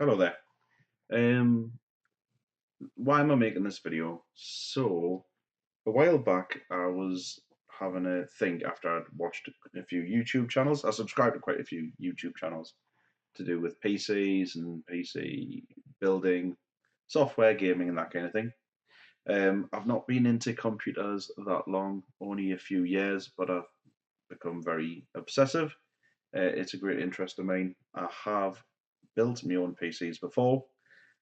Hello there. Um, why am I making this video? So, a while back, I was having a think after I'd watched a few YouTube channels. I subscribe to quite a few YouTube channels to do with PCs and PC building, software, gaming, and that kind of thing. I've not been into computers that long, only a few years, but I've become very obsessive. It's a great interest of mine. I have built my own PCs before.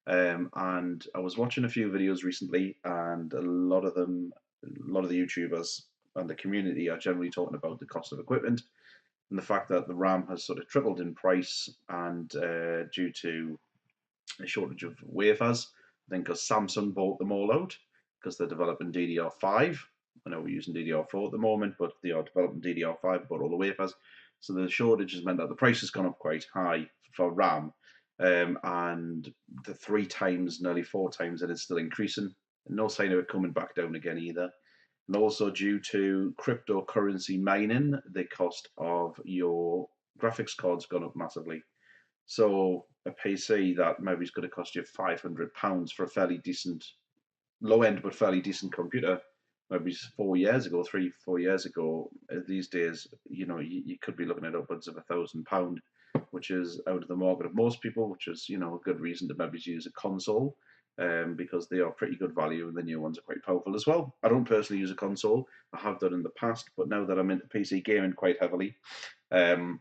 And I was watching a few videos recently, and a lot of the YouTubers and the community are generally talking about the cost of equipment and the fact that the RAM has sort of tripled in price, and due to a shortage of wafers. I think because Samsung bought them all out because they're developing DDR5. I know we're using DDR4 at the moment, but they are developing DDR5, bought all the wafers. So the shortage has meant that the price has gone up quite high for RAM, and the 3 times, nearly 4 times, and it's still increasing. No sign of it coming back down again either. And also due to cryptocurrency mining, the cost of your graphics card's gone up massively. So a PC that maybe is going to cost you £500 for a fairly decent, low end but fairly decent computer, maybe 4 years ago, 3, 4 years ago, these days, you could be looking at upwards of £1,000, which is out of the market of most people, which is, a good reason to maybe use a console. Because they are pretty good value and the new ones are quite powerful as well. I don't personally use a console. I have done in the past, but now that I'm into PC gaming quite heavily, um,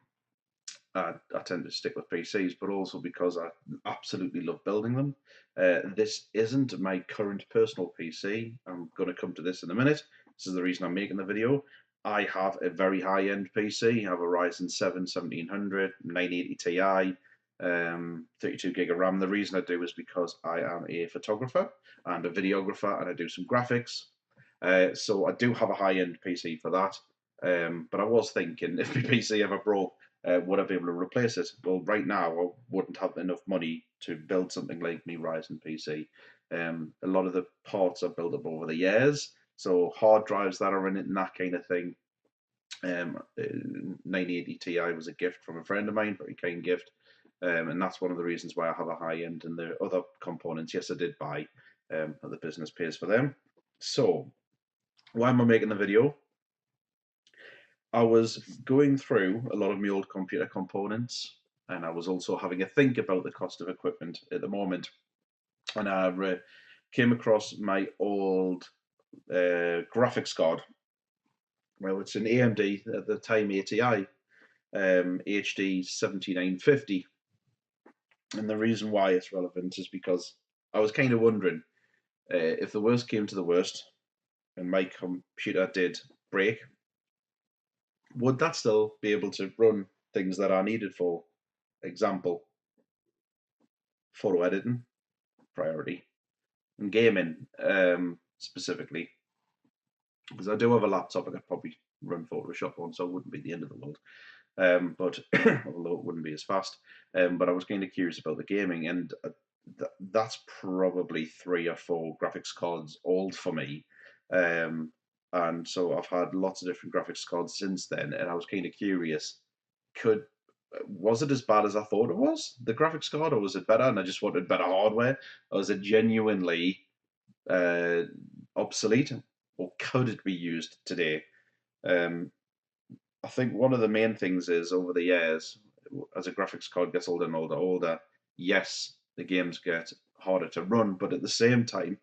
I tend to stick with PCs, but also because I absolutely love building them. This isn't my current personal PC. I'm going to come to this in a minute. This is the reason I'm making the video. I have a very high-end PC. I have a Ryzen 7 1700, 980 Ti, 32 gig of RAM. The reason I do is because I am a photographer and a videographer, and I do some graphics. So I do have a high-end PC for that. But I was thinking, if my PC ever broke, would I be able to replace it? Well, right now I wouldn't have enough money to build something like me Ryzen PC. A lot of the parts are built up over the years, so hard drives that are in it and that kind of thing. 980 Ti was a gift from a friend of mine, very kind gift, and that's one of the reasons why I have a high end. And the other components, yes, I did buy, but the business pays for them. So, why am I making the video? I was going through a lot of my old computer components, and I was also having a think about the cost of equipment at the moment. And I came across my old graphics card. Well, it's an AMD at the time ATI HD 7950. And the reason why it's relevant is because I was kind of wondering if the worst came to the worst and my computer did break, would that still be able to run things that are needed for example, photo editing, priority, and gaming specifically? Because I do have a laptop I could probably run Photoshop on, so it wouldn't be the end of the world. But although it wouldn't be as fast. But I was kind of curious about the gaming, and that's probably 3 or 4 graphics cards old for me. And so I've had lots of different graphics cards since then, and I was kind of curious, was it as bad as I thought it was, the graphics card, or was it better and I just wanted better hardware? Or was it genuinely uh, obsolete, or could it be used today? Um, I think one of the main things is over the years, as a graphics card gets older and older, yes, the games get harder to run, but at the same time,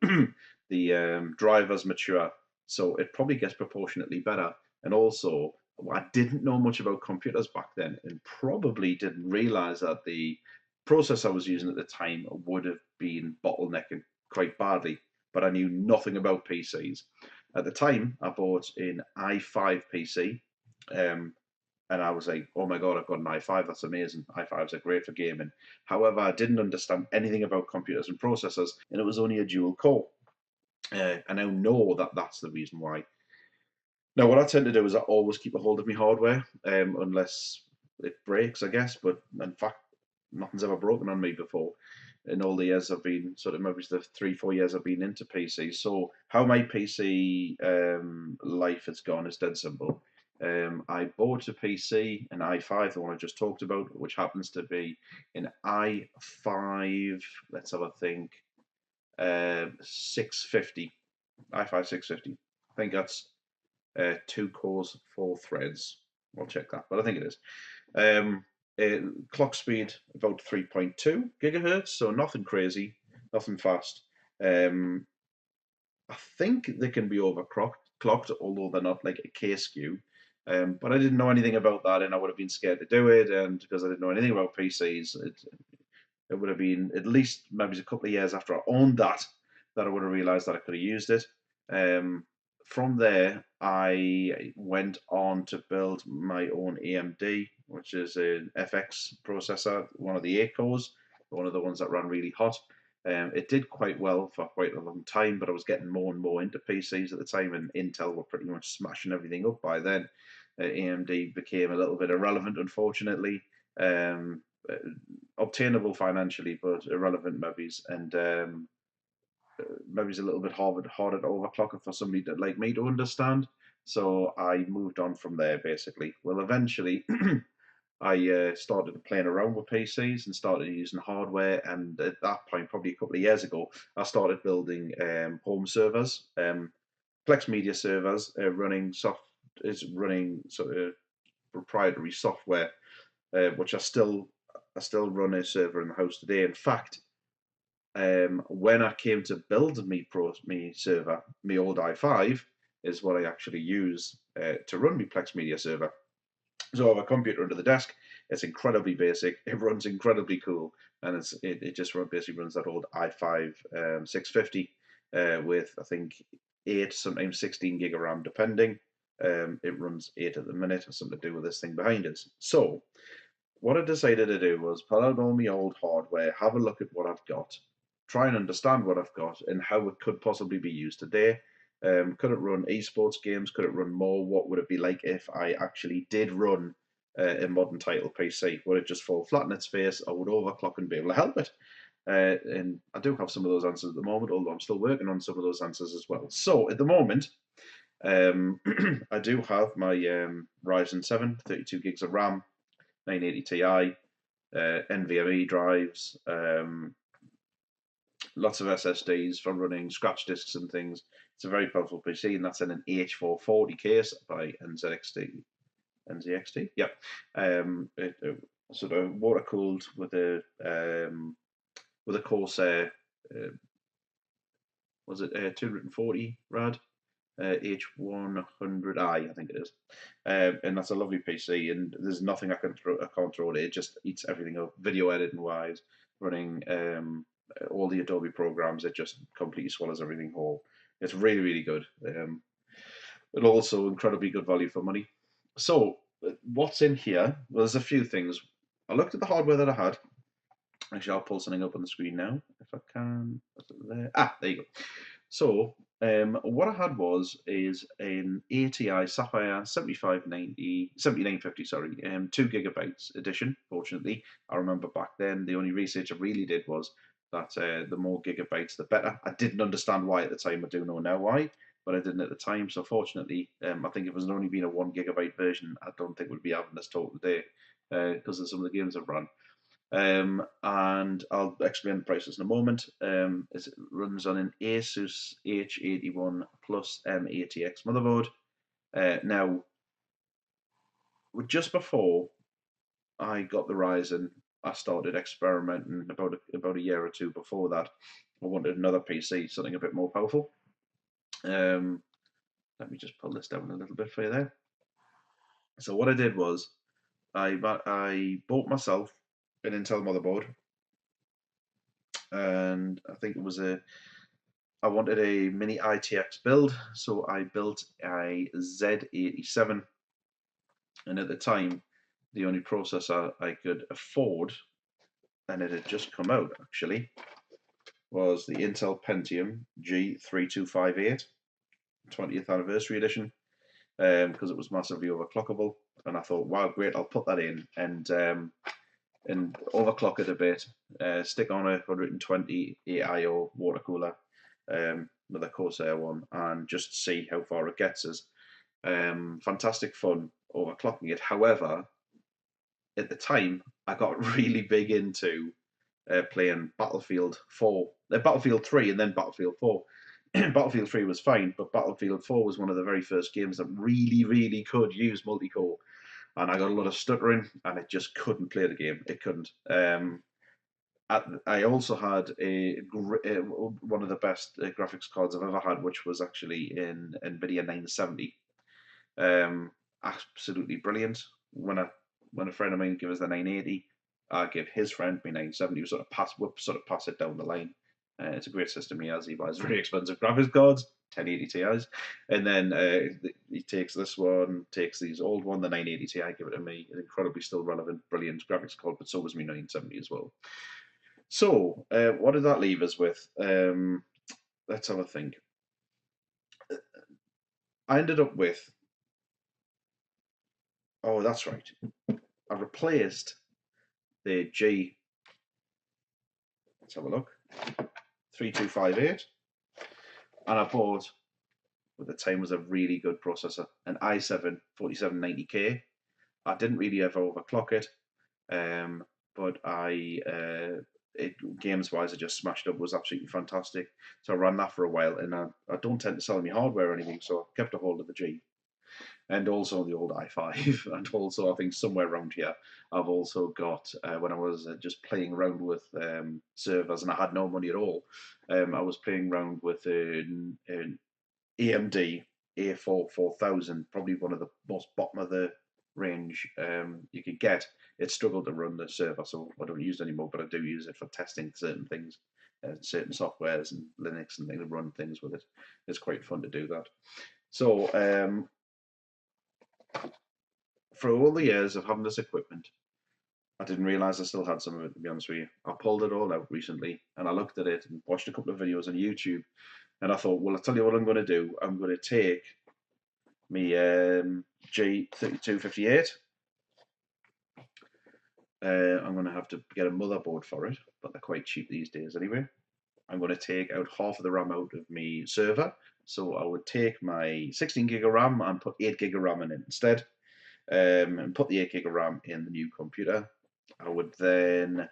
the drivers mature, so it probably gets proportionately better. And also, I didn't know much about computers back then, and probably didn't realize that the process I was using at the time would have been bottlenecking quite badly. But I knew nothing about PCs. At the time, I bought an i5 PC, um, and I was like, oh my God, I've got an i5, that's amazing. i5s are great for gaming. However, I didn't understand anything about computers and processors, and it was only a dual core. I now know that that's the reason why. Now, what I tend to do is I always keep a hold of my hardware, unless it breaks, I guess. But in fact, nothing's ever broken on me before in all the years I've been, sort of maybe the 3, 4 years I've been into PCs. So how my PC life has gone is dead simple. I bought a PC, an i5, the one I just talked about, which happens to be an i5, let's have a think, 650, i5 650. I think that's 2 cores, 4 threads. I'll check that, but I think it is. Clock speed about 3.2 gigahertz, so nothing crazy, nothing fast. I think they can be overclocked, although they're not like a K skew. But I didn't know anything about that, and I would have been scared to do it. And because I didn't know anything about PCs, it would have been at least maybe a couple of years after I owned that I would have realised that I could have used it. From there, I went on to build my own AMD, which is an FX processor, one of the 8 cores, one of the ones that ran really hot. It did quite well for quite a long time, but I was getting more and more into PCs at the time, and Intel were pretty much smashing everything up by then. AMD became a little bit irrelevant, unfortunately. Obtainable financially, but irrelevant maybe, and maybe it's a little bit harder to overclock it for somebody like me to understand. So I moved on from there, basically. Well, eventually, I started playing around with PCs and started using hardware. And at that point, probably a couple of years ago, I started building home servers, Plex Media servers, running sort of proprietary software, which I still run a server in the house today. In fact, when I came to build me server, my old i5 is what I actually use to run my Plex Media server. So I have a computer under the desk. It's incredibly basic. It runs incredibly cool, and it just basically runs that old i5 650 with, I think, 8, sometimes 16 gig of RAM, depending. It runs 8 at the minute. Has something to do with this thing behind us. So what I decided to do was pull out all my old hardware, have a look at what I've got, try and understand what I've got and how it could possibly be used today. Could it run esports games? Could it run more? What would it be like if I actually did run a modern title PC? Would it just fall flat in its face, or would overclock and be able to help it? And I do have some of those answers at the moment, although I'm still working on some of those answers as well. So at the moment, I do have my Ryzen 7, 32 gigs of RAM, 980 Ti, NVMe drives, lots of SSDs for running scratch disks and things. It's a very powerful PC, and that's in an H440 case by NZXT. Yep. Sort of water cooled with a Corsair. Was it 240 rad? H100i, I think it is, and that's a lovely PC. And there's nothing I can't throw at it. It just eats everything up, video editing wise, running all the Adobe programs. It just completely swallows everything whole. It's really, really good, and also incredibly good value for money. So what's in here? Well, there's a few things. I looked at the hardware that I had. Actually, I'll pull something up on the screen now if I can. There you go. So what I had is an ATI Sapphire 7950, sorry, 2 gigabytes edition. Fortunately, I remember back then the only research I really did was that the more gigabytes, the better. I didn't understand why at the time. I do know now why, but I didn't at the time. So fortunately, I think if it was only been a 1 gigabyte version, I don't think we'd be having this talk today because of some of the games I've run. And I'll explain the prices in a moment. It runs on an Asus H81 Plus M80X motherboard. Now, just before I got the Ryzen, I started experimenting about a year or two before that. I wanted another PC, something a bit more powerful. Let me just pull this down a little bit for you there. So what I did was I bought myself an Intel motherboard, and I think it was I wanted a mini ITX build, so I built a Z87, and at the time the only processor I could afford, and it had just come out actually, was the Intel Pentium G3258 20th anniversary edition, because it was massively overclockable, and I thought, wow, great, I'll put that in and overclock it a bit, stick on a 120 AIO water cooler with a Corsair one, and just see how far it gets us. Fantastic fun overclocking it. However, at the time, I got really big into playing Battlefield 4, Battlefield 3, and then Battlefield 4. Battlefield 3 was fine, but Battlefield 4 was one of the very first games that really could use multi-core. And I got a lot of stuttering, and it just couldn't play the game. It couldn't. I also had one of the best graphics cards I've ever had, which was actually in NVIDIA 970. Absolutely brilliant. When a friend of mine gave us the 980, I gave his friend my 970. We sort of pass it down the line. It's a great system he has. He buys very expensive graphics cards, 1080 Ti's, and then he takes this one, takes these old one, the 980 Ti, give it to me. It's incredibly still relevant, brilliant graphics card, but so was my 970 as well. So, what did that leave us with? Let's have a think. I ended up with, oh, that's right. I replaced the G, let's have a look, 3258, and I bought, at the time was a really good processor, an i7 4790K. I didn't really ever overclock it, but games-wise, I just smashed up. It was absolutely fantastic. So I ran that for a while, and I don't tend to sell any hardware or anything, so I kept a hold of the G. And also the old i5, and also I think somewhere around here I've also got, when I was just playing around with servers and I had no money at all, I was playing around with an AMD A4 4000, probably one of the most bottom of the range you could get. It struggled to run the server, so I don't use it anymore, but I do use it for testing certain things, certain softwares and Linux and things, to run things with it. It's quite fun to do that. So for all the years of having this equipment, I didn't realize I still had some of it, to be honest with you. I pulled it all out recently, and I looked at it and watched a couple of videos on YouTube, and I thought, well, I'll tell you what I'm going to do. I'm going to take my G3258. I'm going to have to get a motherboard for it, but they're quite cheap these days anyway. I'm going to take out half of the RAM out of my server. So I would take my 16 gig of RAM and put 8 gig of RAM in it instead, and put the 8 gig of RAM in the new computer. I would then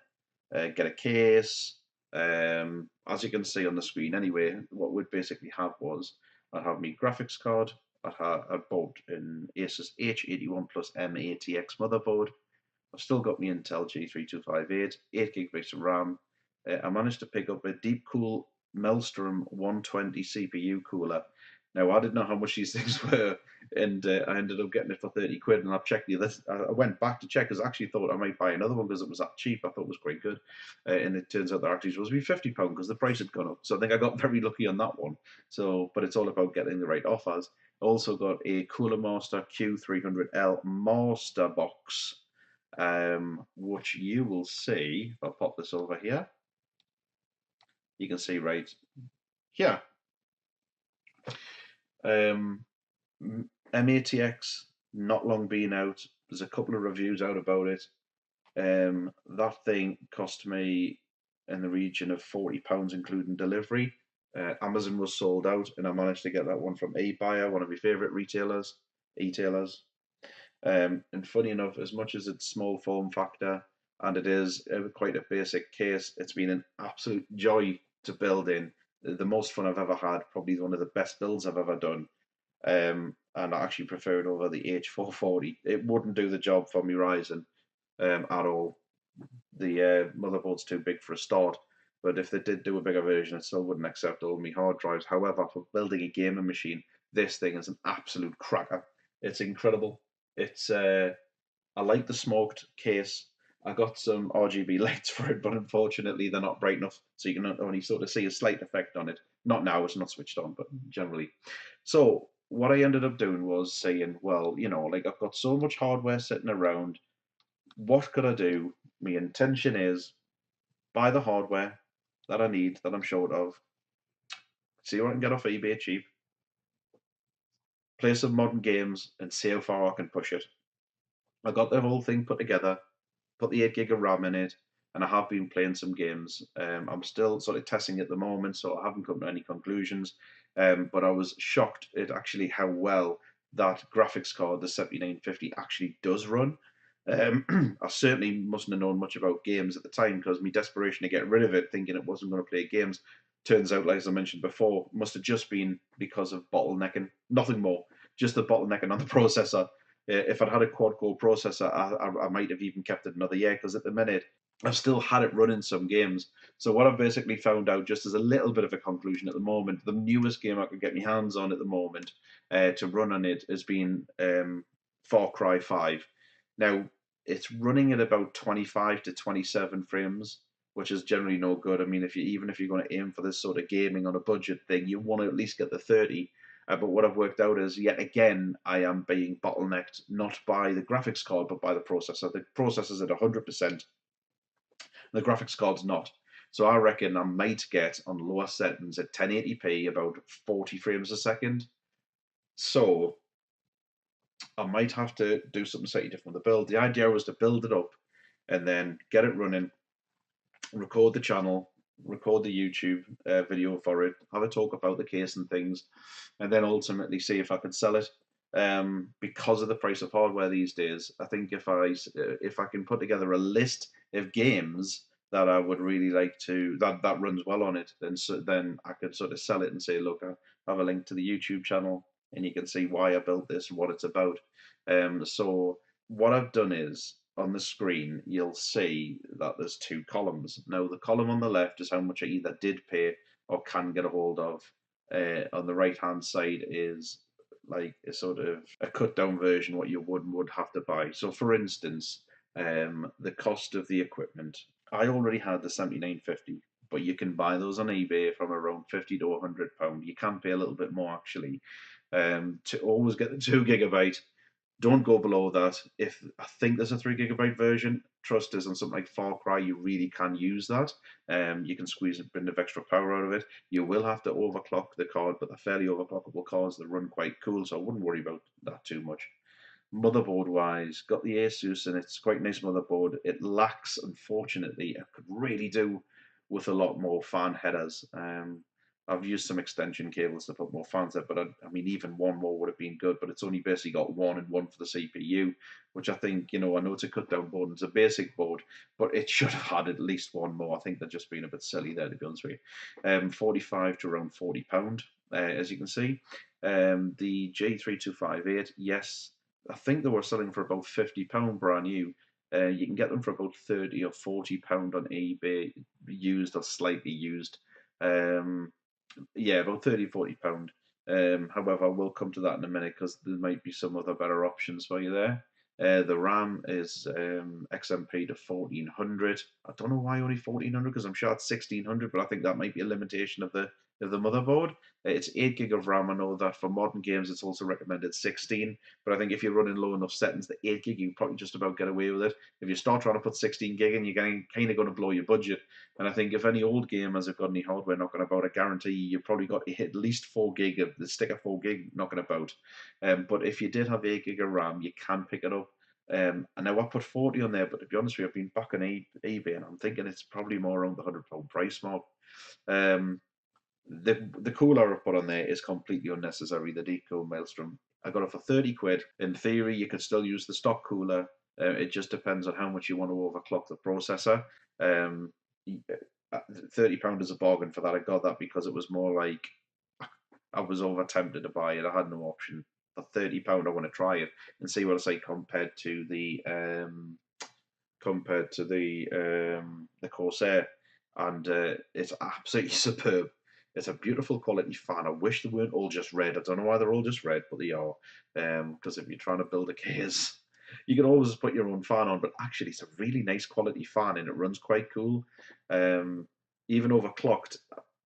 get a case. As you can see on the screen anyway, what we'd basically have was, I'd have my graphics card, I'd bought an Asus H81 plus M ATX motherboard. I've still got my Intel G3258, 8 gigabytes of RAM. I managed to pick up a DEEPCOOL Maelstrom 120 CPU cooler. Now, I didn't know how much these things were, and I ended up getting it for 30 quid, and I've checked I went back to check, because I actually thought I might buy another one because it was that cheap. I thought it was quite good. And it turns out they're actually supposed to be £50 because the price had gone up. So I think I got very lucky on that one. So, but it's all about getting the right offers. I also got a Cooler Master Q300L MasterBox, which you will see, if I pop this over here, you can see right here. MATX, not long been out. There's a couple of reviews out about it. That thing cost me in the region of £40, including delivery. Amazon was sold out, and I managed to get that one from eBuyer, one of my favourite retailers, e-tailers. And funny enough, as much as it's small form factor and it is quite a basic case, it's been an absolute joy to build in. The most fun I've ever had, probably one of the best builds I've ever done. And I actually prefer it over the H440. It wouldn't do the job for me Ryzen at all. The motherboard's too big for a start, but if they did do a bigger version, it still wouldn't accept all my hard drives. However, for building a gaming machine, this thing is an absolute cracker. It's incredible. It's I like the smoked case. I got some RGB lights for it, but unfortunately they're not bright enough, so you can only sort of see a slight effect on it. Not now, it's not switched on, but generally. So what I ended up doing was saying, well, you know, like I've got so much hardware sitting around, what could I do? My intention is buy the hardware that I need, that I'm short of, see what I can get off eBay cheap, play some modern games, and see how far I can push it. I got the whole thing put together, put the 8 gig of RAM in it, and I have been playing some games. I'm still sort of testing at the moment, so I haven't come to any conclusions. But I was shocked at actually how well that graphics card, the 7950, actually does run. I certainly mustn't have known much about games at the time, because my desperation to get rid of it, thinking it wasn't going to play games, turns out, like as I mentioned before, must have just been because of bottlenecking, nothing more, just the bottlenecking on the processor. If I'd had a quad-core processor, I might have even kept it another year, because at the minute I've still had it running some games. So what I've basically found out, just as a little bit of a conclusion at the moment, the newest game I could get my hands on at the moment to run on it has been Far Cry 5. Now, it's running at about 25 to 27 frames, which is generally no good. I mean, even if you're going to aim for this sort of gaming on a budget thing, you want to at least get the 30. But what I've worked out is, yet again, I am being bottlenecked not by the graphics card, but by the processor. The processor's at 100%. The graphics card's not. So I reckon I might get on lower settings at 1080p about 40 frames a second. So I might have to do something slightly different with the build. The idea was to build it up and then get it running, record the channel, record the YouTube video for it, have a talk about the case and things, and then ultimately see if I could sell it. Because of the price of hardware these days, I think if I can put together a list of games that I would really like to that runs well on it, then I could sort of sell it and say, look, I have a link to the YouTube channel, and you can see why I built this and what it's about. So what I've done is, on the screen, you'll see that there's two columns. Now, the column on the left is how much I either did pay or can get a hold of. On the right-hand side is like a sort of a cut-down version what you would have to buy. So, for instance, the cost of the equipment. I already had the 7950, but you can buy those on eBay from around £50 to £100. You can pay a little bit more, actually, to always get the 2 GB. Don't go below that. If I think there's a 3 GB version, trust us, on something like Far Cry, you really can use that. You can squeeze a bit of extra power out of it. You will have to overclock the card, but they're fairly overclockable cards that run quite cool, so I wouldn't worry about that too much. Motherboard wise, got the Asus, and it's quite a nice motherboard. It lacks, unfortunately, I could really do with a lot more fan headers. I've used some extension cables to put more fans there, but I mean, even one more would have been good, but it's only basically got one and one for the CPU, which I think, I know it's a cut down board and it's a basic board, but it should have had at least one more. I think they're just being a bit silly there, to be honest with you. 45 to around £40, as you can see. The G3258, yes, I think they were selling for about £50 brand new. You can get them for about £30 or £40 on eBay, used or slightly used. Yeah, about £30-40. However, we'll come to that in a minute, because there might be some other better options for you there. The RAM is XMP to 1400. I don't know why only 1400, because I'm sure it's 1600, but I think that might be a limitation of the motherboard. It's 8 gig of RAM. I know that for modern games it's also recommended 16, but I think if you're running low enough settings, the 8 gig, you can probably just about get away with it. If you start trying to put 16 gig in, you're kind of going to blow your budget. And I think if any old gamers have got any hardware knocking about, I guarantee you've probably got to hit at least 4 gig of the stick of 4 gig knocking about. But if you did have 8 gig of RAM, you can pick it up. And now I put 40 on there, but to be honest with you, I've been back on eBay, and I'm thinking it's probably more around the £100 price mark. The cooler I put on there is completely unnecessary. The DEEPCOOL Maelstrom, I got it for 30 quid. In theory, you could still use the stock cooler. It just depends on how much you want to overclock the processor. £30 is a bargain for that. I got that because it was more like I was over tempted to buy it. I had no option. For £30, I want to try it and see what it's like compared to the Corsair, and it's absolutely superb. It's a beautiful quality fan. I wish they weren't all just red. I don't know why they're all just red, but they are. Because if you're trying to build a case, you can always put your own fan on, but actually it's a really nice quality fan and it runs quite cool. Even overclocked,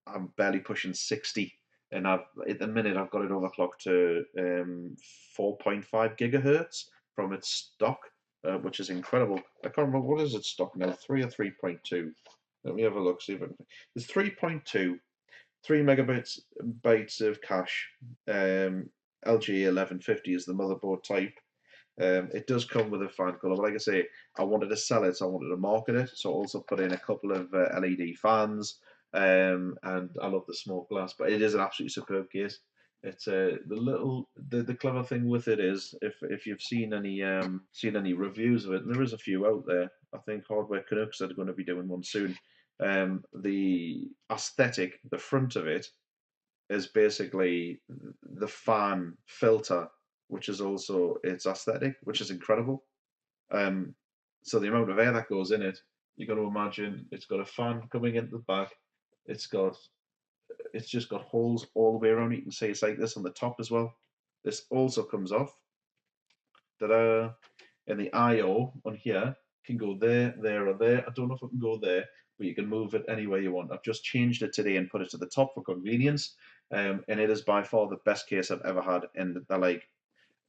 I'm barely pushing 60, and at the minute I've got it overclocked to 4.5 gigahertz from its stock, which is incredible. I can't remember, what is its stock now, 3 or 3.2? Let me have a look, see if it's 3.2, 3 megabytes of cache. LG 1150 is the motherboard type. It does come with a fan cooler, but like I say, I wanted to sell it, so I wanted to market it. So I also put in a couple of LED fans, and I love the smoke glass. But it is an absolutely superb case. It's the clever thing with it is if you've seen any reviews of it, and there is a few out there. I think Hardware Canucks are going to be doing one soon. The aesthetic, the front of it is basically the fan filter, which is also its aesthetic, which is incredible. Um, so the amount of air that goes in it, you got to imagine it's got a fan coming into the back. It's got it's just got holes all the way around. You can see it's like this on the top as well. This also comes off. Ta-da! And the I/O on here can go there, there, or there. I don't know if it can go there, but you can move it anywhere you want. I've just changed it today and put it to the top for convenience. And it is by far the best case I've ever had. And they're like,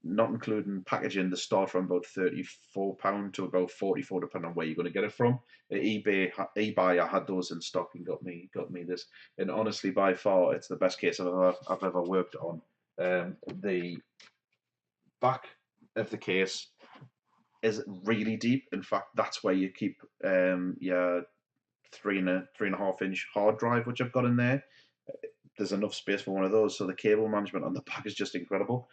not including packaging, they start from about £34 to about 44, depending on where you're going to get it from. At eBay, I had those in stock and got me this. And honestly, by far, it's the best case I've ever worked on. The back of the case is really deep. In fact, that's where you keep your 3.5 inch hard drive, which I've got in there. There's enough space for one of those, so the cable management on the back is just incredible.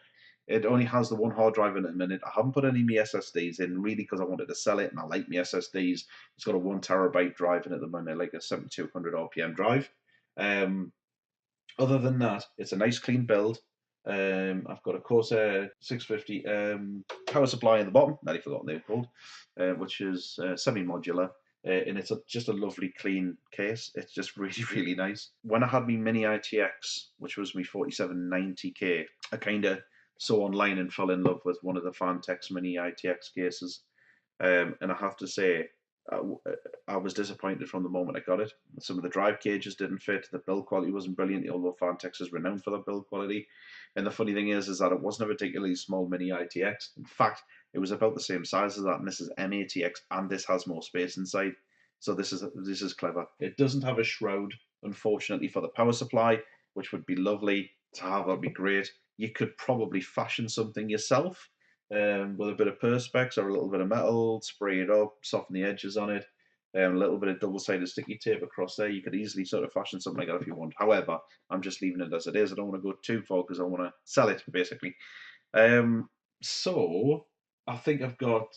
It only has the one hard drive in it at the minute. I haven't put any of my SSDs in really because I wanted to sell it and I like my SSDs. It's got a 1 terabyte drive in it at the moment, like a 7200 RPM drive. Um, Other than that, it's a nice clean build. I've got a Corsair 650 power supply in the bottom, nearly forgotten they're called, which is semi-modular. And it's just a lovely clean case. It's just really, really nice. When I had my mini ITX, which was my 4790K, I kind of saw online and fell in love with one of the Fantex mini ITX cases. And I have to say, I, I was disappointed from the moment I got it. Some of the drive cages didn't fit. The build quality wasn't brilliant, although Fantex is renowned for their build quality. And the funny thing is that it wasn't a particularly small mini ITX. In fact, it was about the same size as that, and this is MATX, and this has more space inside. So this is clever. It doesn't have a shroud, unfortunately, for the power supply, which would be lovely to have. That'd be great. You could probably fashion something yourself with a bit of perspex or a little bit of metal, spray it up, soften the edges on it, a little bit of double-sided sticky tape across there. You could easily sort of fashion something like that if you want. However, I'm just leaving it as it is. I don't want to go too far because I want to sell it, basically. So I think I've got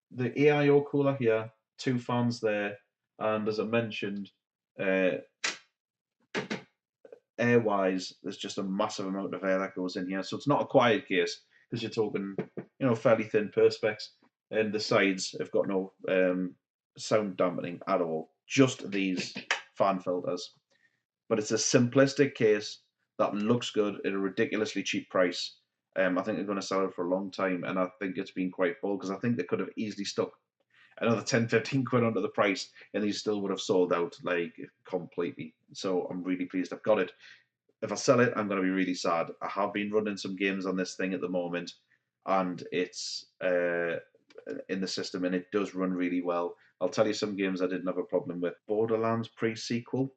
the AIO cooler here, 2 fans there, and as I mentioned, uh, air-wise, there's just a massive amount of air that goes in here. So it's not a quiet case because you're talking, fairly thin perspex, and the sides have got no sound dampening at all. Just these fan filters. But it's a simplistic case that looks good at a ridiculously cheap price. I think they're going to sell it for a long time, and I think it's been quite bold because I think they could have easily stuck another 10, 15 quid under the price, and these still would have sold out like completely. So I'm really pleased I've got it. If I sell it, I'm going to be really sad. I have been running some games on this thing at the moment, and it's in the system, and it does run really well. I'll tell you some games I didn't have a problem with. Borderlands pre-sequel.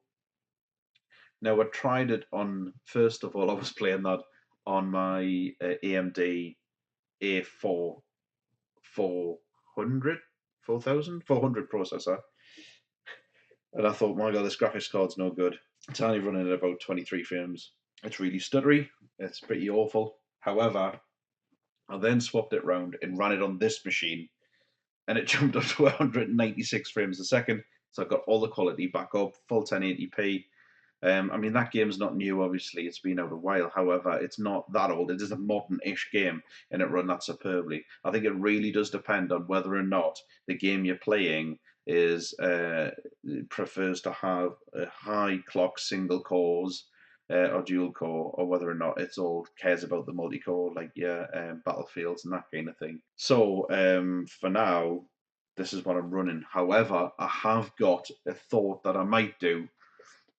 Now, I tried it on, first of all, I was playing that on my AMD A4 400, 400 processor. And I thought, my God, this graphics card's no good. It's only running at about 23 frames. It's really stuttery. It's pretty awful. However, I then swapped it round and ran it on this machine, and it jumped up to 196 frames a second. So I got all the quality back up, full 1080p. I mean, that game's not new, obviously. It's been out a while. However, it's not that old. It is a modern-ish game, and it run that superbly. I think it really does depend on whether or not the game you're playing is prefers to have a high clock single cores or dual core, or whether or not it's all cares about the multi-core, like Battlefields and that kind of thing. So for now, this is what I'm running. However, I have got a thought that I might do.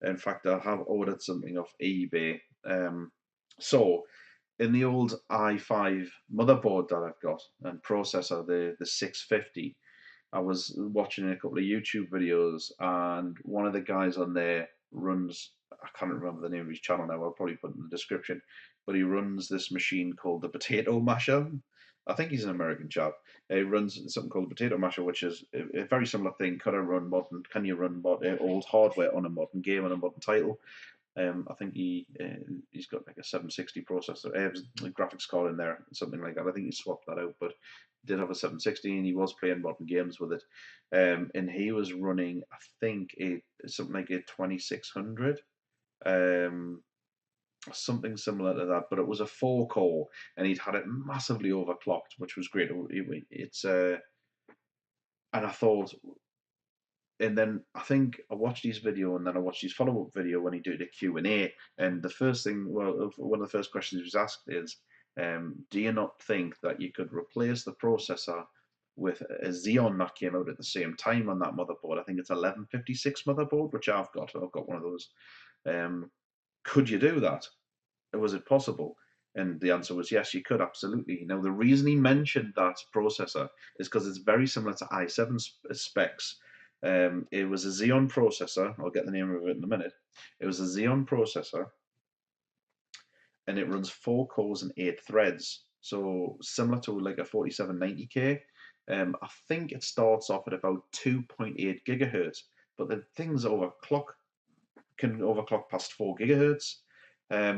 In fact, I have ordered something off eBay. So, in the old i5 motherboard that I've got and processor, the 650, I was watching a couple of YouTube videos, and one of the guys on there runs, I can't remember the name of his channel now, I'll probably put it in the description, but he runs this machine called the Potato Masher. I think he's an American chap. He runs something called Potato Masher, which is a very similar thing. Can you run old hardware on a modern game, on a modern title? I think he's got like a 760 processor, a graphics card in there, something like that. I think he swapped that out, but he did have a 760, and he was playing modern games with it. And he was running, I think, something like a 2600, something similar to that, but it was a 4 core, and he'd had it massively overclocked, which was great. It's and I thought, and then I think I watched his video, and then I watched his follow-up video when he did a Q&A, and the first thing, well, one of the first questions he was asked is, do you not think that you could replace the processor with a Xeon that came out at the same time on that motherboard? I think it's 1156 motherboard, which I've got. I've got one of those. Could you do that? Was it possible? And the answer was yes, you could, absolutely. Now, the reason he mentioned that processor is because it's very similar to i7 specs. It was a Xeon processor. I'll get the name of it in a minute. It was a Xeon processor, and it runs 4 cores and 8 threads. So similar to like a 4790K. I think it starts off at about 2.8 gigahertz, but the thing's can overclock past 4 gigahertz,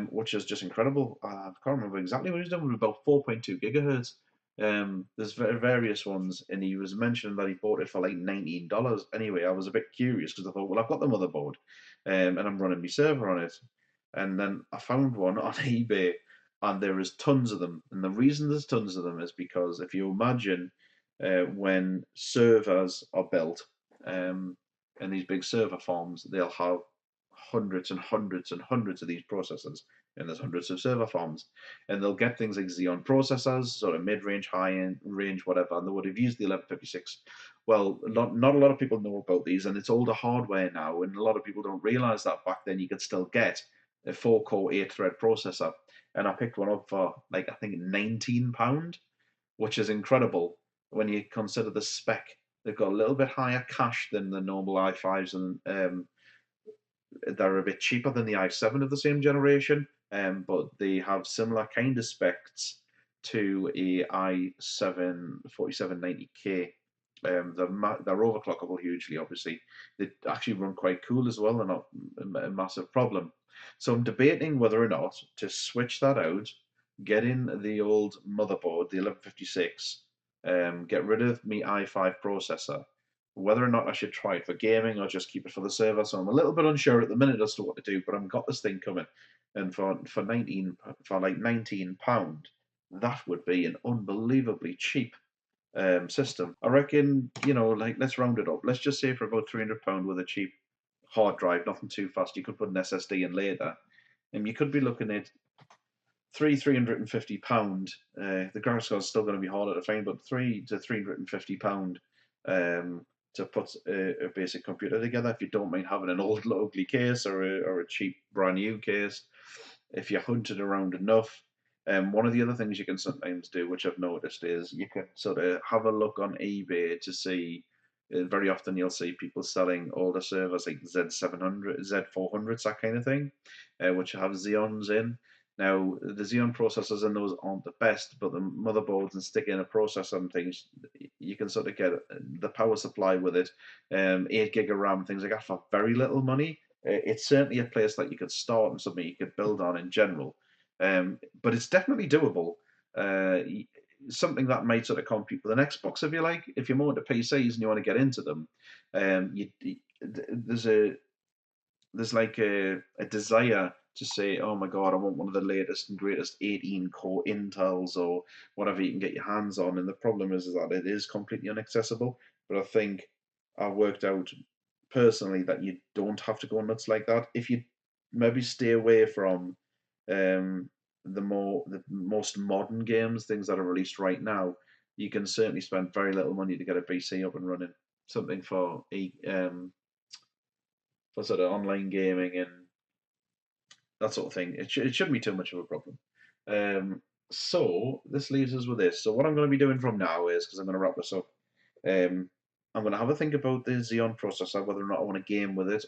which is just incredible. I can't remember exactly what he's done, with about 4.2 gigahertz. There's various ones, and he was mentioning that he bought it for like $19. Anyway, I was a bit curious because I thought, well, I've got the motherboard, and I'm running my server on it. And then I found one on eBay, and there is tons of them. And the reason there's tons of them is because if you imagine when servers are built, in these big server farms, they'll have hundreds and hundreds and hundreds of these processors, and there's hundreds of server farms, and they'll get things like Xeon processors, sort of mid-range, high-end range, whatever, and they would have used the 1156. Well, not a lot of people know about these, and it's older hardware now, and a lot of people don't realize that back then you could still get a 4-core 8-thread processor, and I picked one up for like, I think, £19, which is incredible when you consider the spec. They've got a little bit higher cache than the normal i5s, and they're a bit cheaper than the i7 of the same generation, but they have similar kind of specs to a i7 4790K. They're overclockable hugely, obviously. They actually run quite cool as well. They're not a massive problem. So I'm debating whether or not to switch that out, get in the old motherboard, the 1156, get rid of my i5 processor, whether or not I should try it for gaming or just keep it for the server. So I'm a little bit unsure at the minute as to what to do, but I've got this thing coming, and for like £19, that would be an unbelievably cheap system. I reckon, like, let's round it up. Let's just say for about £300 with a cheap hard drive, nothing too fast. You could put an SSD in later, and you could be looking at £350. The graphics card is still going to be harder to find, but £300 to £350 to put a basic computer together. If you don't mind having an old ugly case, or a cheap brand new case, if you hunted around enough. One of the other things you can sometimes do, which I've noticed, is you can sort of have a look on eBay to see. Very often you'll see people selling older servers like Z700, Z400s, that kind of thing, which have Xeons in. Now, the Xeon processors in those aren't the best, but the motherboards and stick in a processor and things, you can sort of get the power supply with it, 8 gig of RAM, things like that, for very little money. It's certainly a place that you could start and something you could build on in general. But it's definitely doable. Something that might sort of compete with an Xbox, if you like. If you're more into PCs and you want to get into them, there's like a desire to say, oh my god, I want one of the latest and greatest 18-core Intels or whatever you can get your hands on. And the problem is that it is completely inaccessible. But I think I worked out personally that you don't have to go nuts like that. If you maybe stay away from the most modern games, things that are released right now, you can certainly spend very little money to get a PC up and running. Something for sort of online gaming and that sort of thing. It shouldn't be too much of a problem. So this leaves us with this. So what I'm going to be doing from now is, because I'm going to wrap this up, I'm going to have a think about the Xeon processor, whether or not I want to game with it,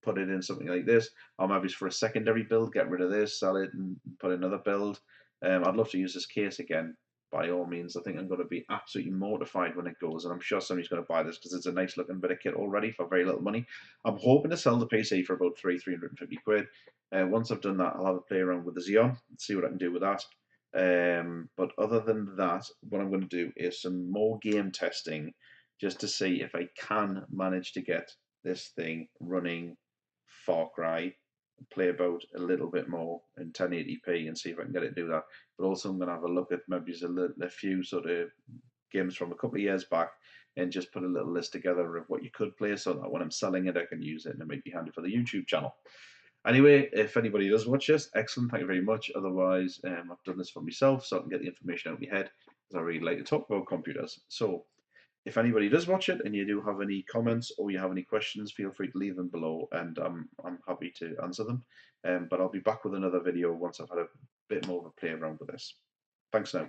put it in something like this, or maybe for a secondary build, get rid of this, sell it, and put another build. I'd love to use this case again. by all means, I think I'm going to be absolutely mortified when it goes, and I'm sure somebody's going to buy this because it's a nice looking bit of kit already for very little money. I'm hoping to sell the PC for about 350 quid. Once I've done that, I'll have a play around with the Xeon, see what I can do with that. But other than that, what I'm going to do is some more game testing just to see if I can manage to get this thing running Far Cry, play about a little bit more in 1080p and see if I can get it to do that. But also I'm going to have a look at maybe a few sort of games from a couple of years back and just put a little list together of what you could play so that when I'm selling it I can use it and it might be handy for the YouTube channel. Anyway, if anybody does watch this, excellent, thank you very much. Otherwise, I've done this for myself so I can get the information out of my head because I really like to talk about computers. So if anybody does watch it and you do have any comments or you have any questions, feel free to leave them below and I'm happy to answer them. But I'll be back with another video once I've had a bit more of a play around with this. Thanks now.